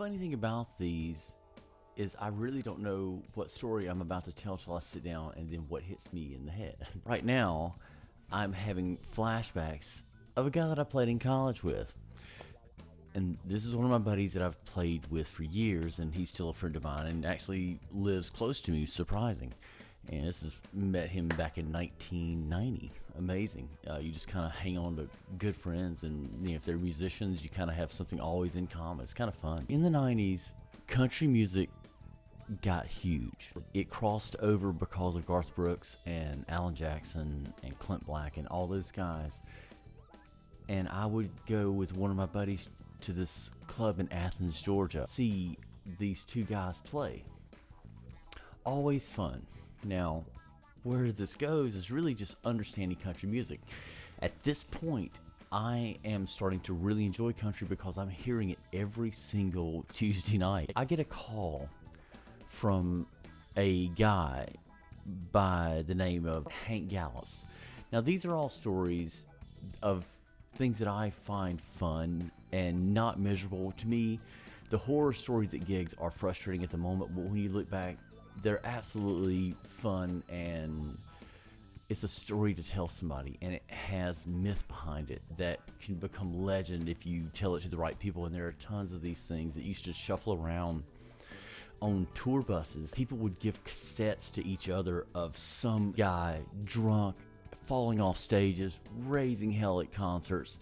funny thing about these is I really don't know what story I'm about to tell till I sit down and then what hits me in the head. Right now, I'm having flashbacks of a guy that I played in college with. And this is one of my buddies that I've played with for years, and he's still a friend of mine and actually lives close to me, surprising. And this is met him back in 1990. Amazing. You just kind of hang on to good friends, and if they're musicians, you kind of have something always in common. It's kind of fun. In the 90s, country music got huge. It crossed over because of Garth Brooks and Alan Jackson and Clint Black and all those guys. And I would go with one of my buddies to this club in Athens, Georgia, see these two guys play. Always fun. Now, where this goes is really just understanding country music. At this point, I am starting to really enjoy country because I'm hearing it every single Tuesday night. I get a call from a guy by the name of Hank Gallops. Now, these are all stories of things that I find fun and not miserable. To me, the horror stories at gigs are frustrating at the moment, but when you look back, they're absolutely fun, and it's a story to tell somebody, and it has myth behind it that can become legend if you tell it to the right people. And there are tons of these things that used to shuffle around on tour buses. People would give cassettes to each other of some guy drunk, falling off stages, raising hell at concerts.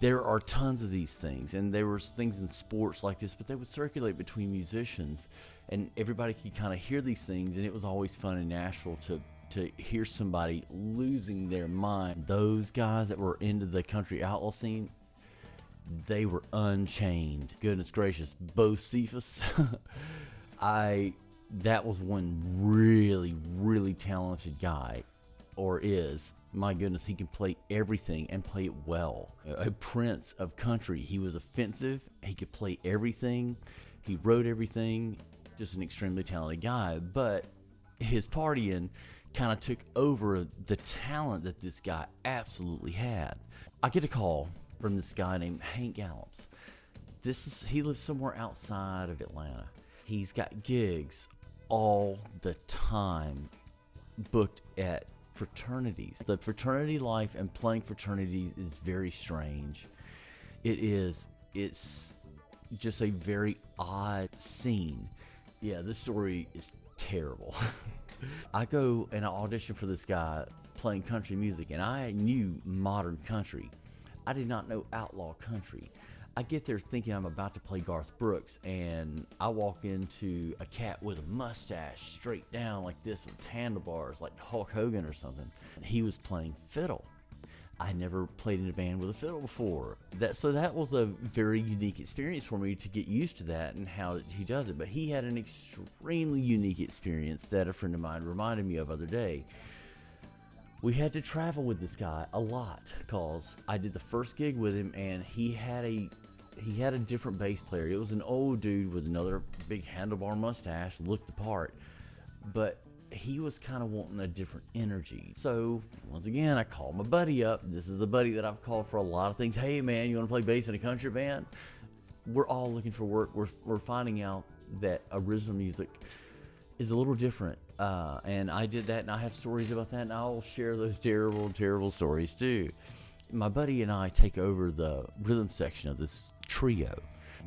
There are tons of these things, and there was things in sports like this, but they would circulate between musicians, and everybody could kind of hear these things, and it was always fun in Nashville to hear somebody losing their mind. Those guys that were into the country outlaw scene, they were Unchained. Goodness gracious, Bo Cephas. That was one really talented guy, or is. My goodness, he can play everything and play it well. A prince of country. He was offensive. He could play everything. He wrote everything. Just an extremely talented guy. But his partying kind of took over the talent that this guy absolutely had. I get a call from this guy named Hank Gallops. He lives somewhere outside of Atlanta. He's got gigs all the time booked at fraternities. The fraternity life and playing fraternities is very strange. It's just a very odd scene. Yeah, this story is terrible. I go and I audition for this guy playing country music, and I knew modern country. I did not know outlaw country. I get there thinking I'm about to play Garth Brooks, and I walk into a cat with a mustache straight down like this with handlebars like Hulk Hogan or something. He was playing fiddle. I never played in a band with a fiddle before. So that was a very unique experience for me to get used to that and how he does it. But he had an extremely unique experience that a friend of mine reminded me of the other day. We had to travel with this guy a lot because I did the first gig with him, and he had a different bass player. It was an old dude with another big handlebar mustache, looked the part, but he was kind of wanting a different energy. So once again, I called my buddy up. This is a buddy that I've called for a lot of things. Hey man, you want to play bass in a country band? We're all looking for work. We're finding out that original music is a little different. And I did that, and I have stories about that, and I'll share those terrible stories too. My buddy and I take over the rhythm section of this trio.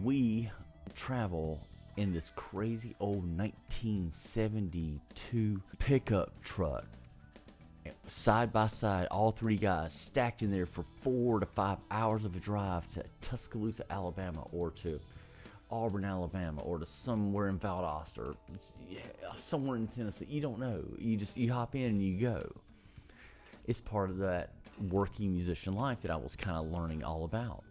We travel in this crazy old 1972 pickup truck, side by side, all three guys stacked in there for 4 to 5 hours of a drive to Tuscaloosa, Alabama, or to Auburn, Alabama, or to somewhere in Valdosta, or somewhere in Tennessee. You don't know. You hop in and you go. It's part of that working musician life that I was kind of learning all about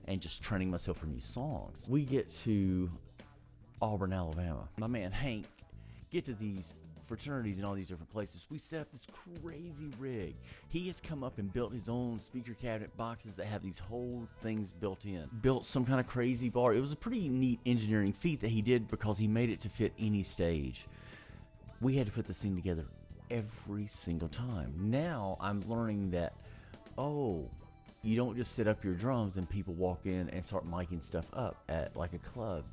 and just training myself for new songs. We get to Auburn, Alabama. My man Hank get to these fraternities and all these different places. We set up this crazy rig. He has come up and built his own speaker cabinet boxes that have these whole things built in. Built some kind of crazy bar. It was a pretty neat engineering feat that he did because he made it to fit any stage. We had to put this thing together every single time. Now I'm learning that, you don't just set up your drums and people walk in and start miking stuff up at like a club.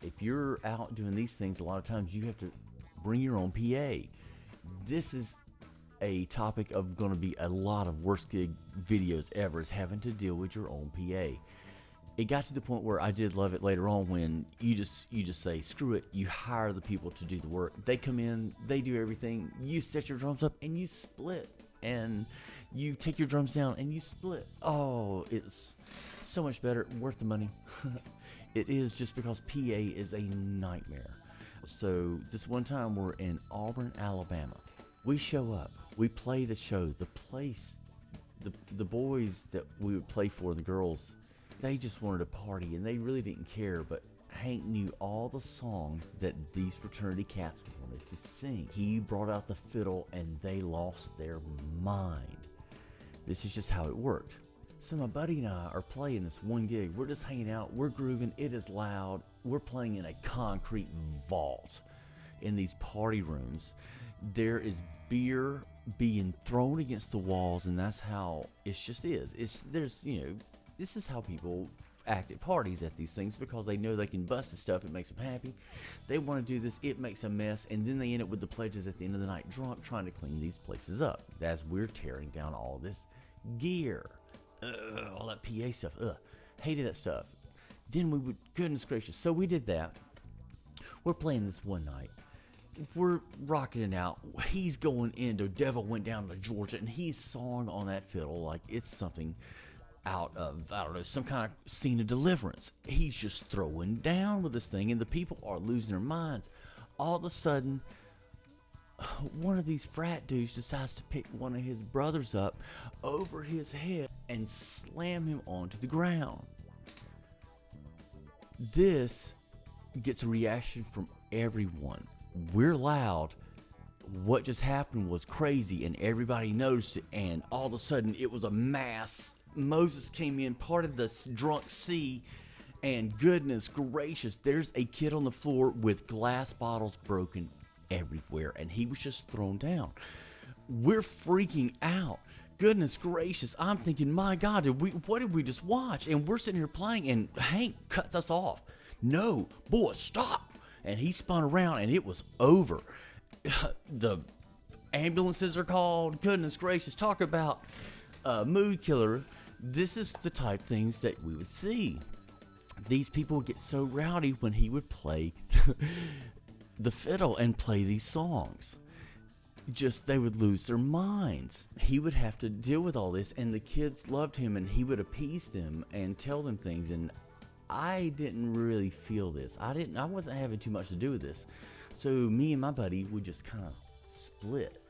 If you're out doing these things, a lot of times you have to bring your own PA. This is a topic of going to be a lot of worst gig videos ever, is having to deal with your own PA. It got to the point where I did love it later on when you just say, screw it, you hire the people to do the work. They come in, they do everything, you set your drums up and you split, and you take your drums down and you split. Oh, it's so much better, worth the money. It is, just because PA is a nightmare. So this one time we're in Auburn, Alabama. We show up, we play the show, the place, the boys that we would play for, the girls, they just wanted to party and they really didn't care, but Hank knew all the songs that these fraternity cats wanted to sing. He brought out the fiddle and they lost their mind. This is just how it worked. So my buddy and I are playing this one gig. We're just hanging out, we're grooving, it is loud. We're playing in a concrete vault in these party rooms. There is beer being thrown against the walls, and that's how it just is. This is how people act at parties at these things, because they know they can bust the stuff. It makes them happy. They want to do this. It makes a mess, and then they end up with the pledges at the end of the night, drunk, trying to clean these places up as we're tearing down all this gear. All that PA stuff. Hated that stuff. Then we would, goodness gracious. So we did that. We're playing this one night. We're rocking it out. He's going into Devil Went Down to Georgia, and he's sawing on that fiddle like it's something out of, I don't know, some kind of scene of Deliverance. He's just throwing down with this thing, and the people are losing their minds. All of a sudden, one of these frat dudes decides to pick one of his brothers up over his head and slam him onto the ground. This gets a reaction from everyone. We're loud. What just happened was crazy, and everybody noticed it, and all of a sudden it was a mass. Moses came in, parted the drunk sea, and goodness gracious, there's a kid on the floor with glass bottles broken everywhere, and he was just thrown down. We're freaking out. Goodness gracious, I'm thinking, my God, what did we just watch? And we're sitting here playing, and Hank cuts us off. No, boy, stop. And he spun around, and it was over. The ambulances are called. Goodness gracious, talk about mood killer. This is the type things that we would see. These people would get so rowdy when he would play the fiddle and play these songs. They would lose their minds. He would have to deal with all this, and the kids loved him, and he would appease them and tell them things, and I didn't really feel this. I wasn't having too much to do with this. So me and my buddy would just kind of split.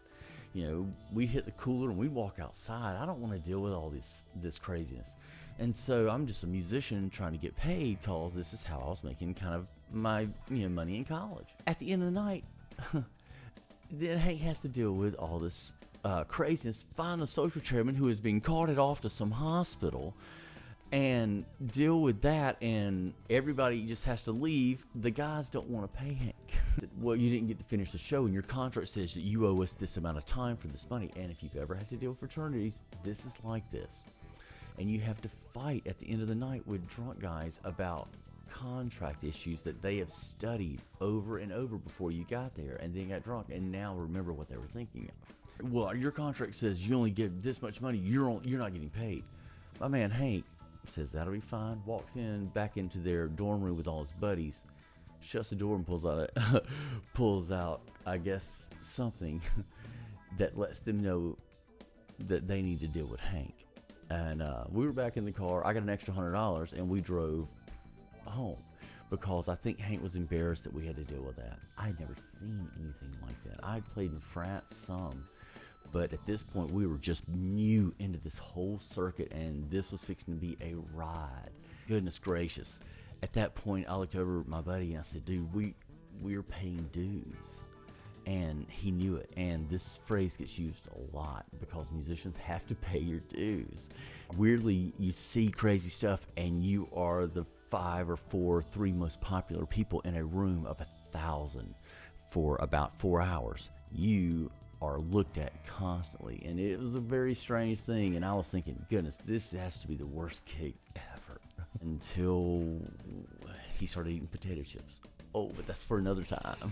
We'd hit the cooler and we'd walk outside. I don't want to deal with all this craziness. And so I'm just a musician trying to get paid, because this is how I was making kind of my money in college. At the end of the night, then Hank has to deal with all this craziness, find the social chairman who is being carted off to some hospital, and deal with that, and everybody just has to leave. The guys don't want to pay Hank. Well, you didn't get to finish the show, and your contract says that you owe us this amount of time for this money. And if you've ever had to deal with fraternities, this is like this. And you have to fight at the end of the night with drunk guys about contract issues that they have studied over and over before you got there, and then got drunk and now remember what they were thinking of. Well, your contract says you only give this much money, you're not getting paid. My man Hank says that'll be fine, walks back into their dorm room with all his buddies, shuts the door and pulls out I guess something that lets them know that they need to deal with Hank. And we were back in the car. I got an extra $100 and we drove home, because I think Hank was embarrassed that we had to deal with that. I'd never seen anything like that. I'd played in Frat some, but at this point we were just new into this whole circuit, and this was fixing to be a ride. Goodness gracious. At that point I looked over at my buddy and I said, dude, we're paying dues. And he knew it, and this phrase gets used a lot because musicians have to pay your dues. Weirdly, you see crazy stuff and you are the 3 most popular people in a room of 1,000 for about 4 hours. You are looked at constantly, and it was a very strange thing, and I was thinking, goodness, this has to be the worst gig ever. Until he started eating potato chips. Oh, but that's for another time.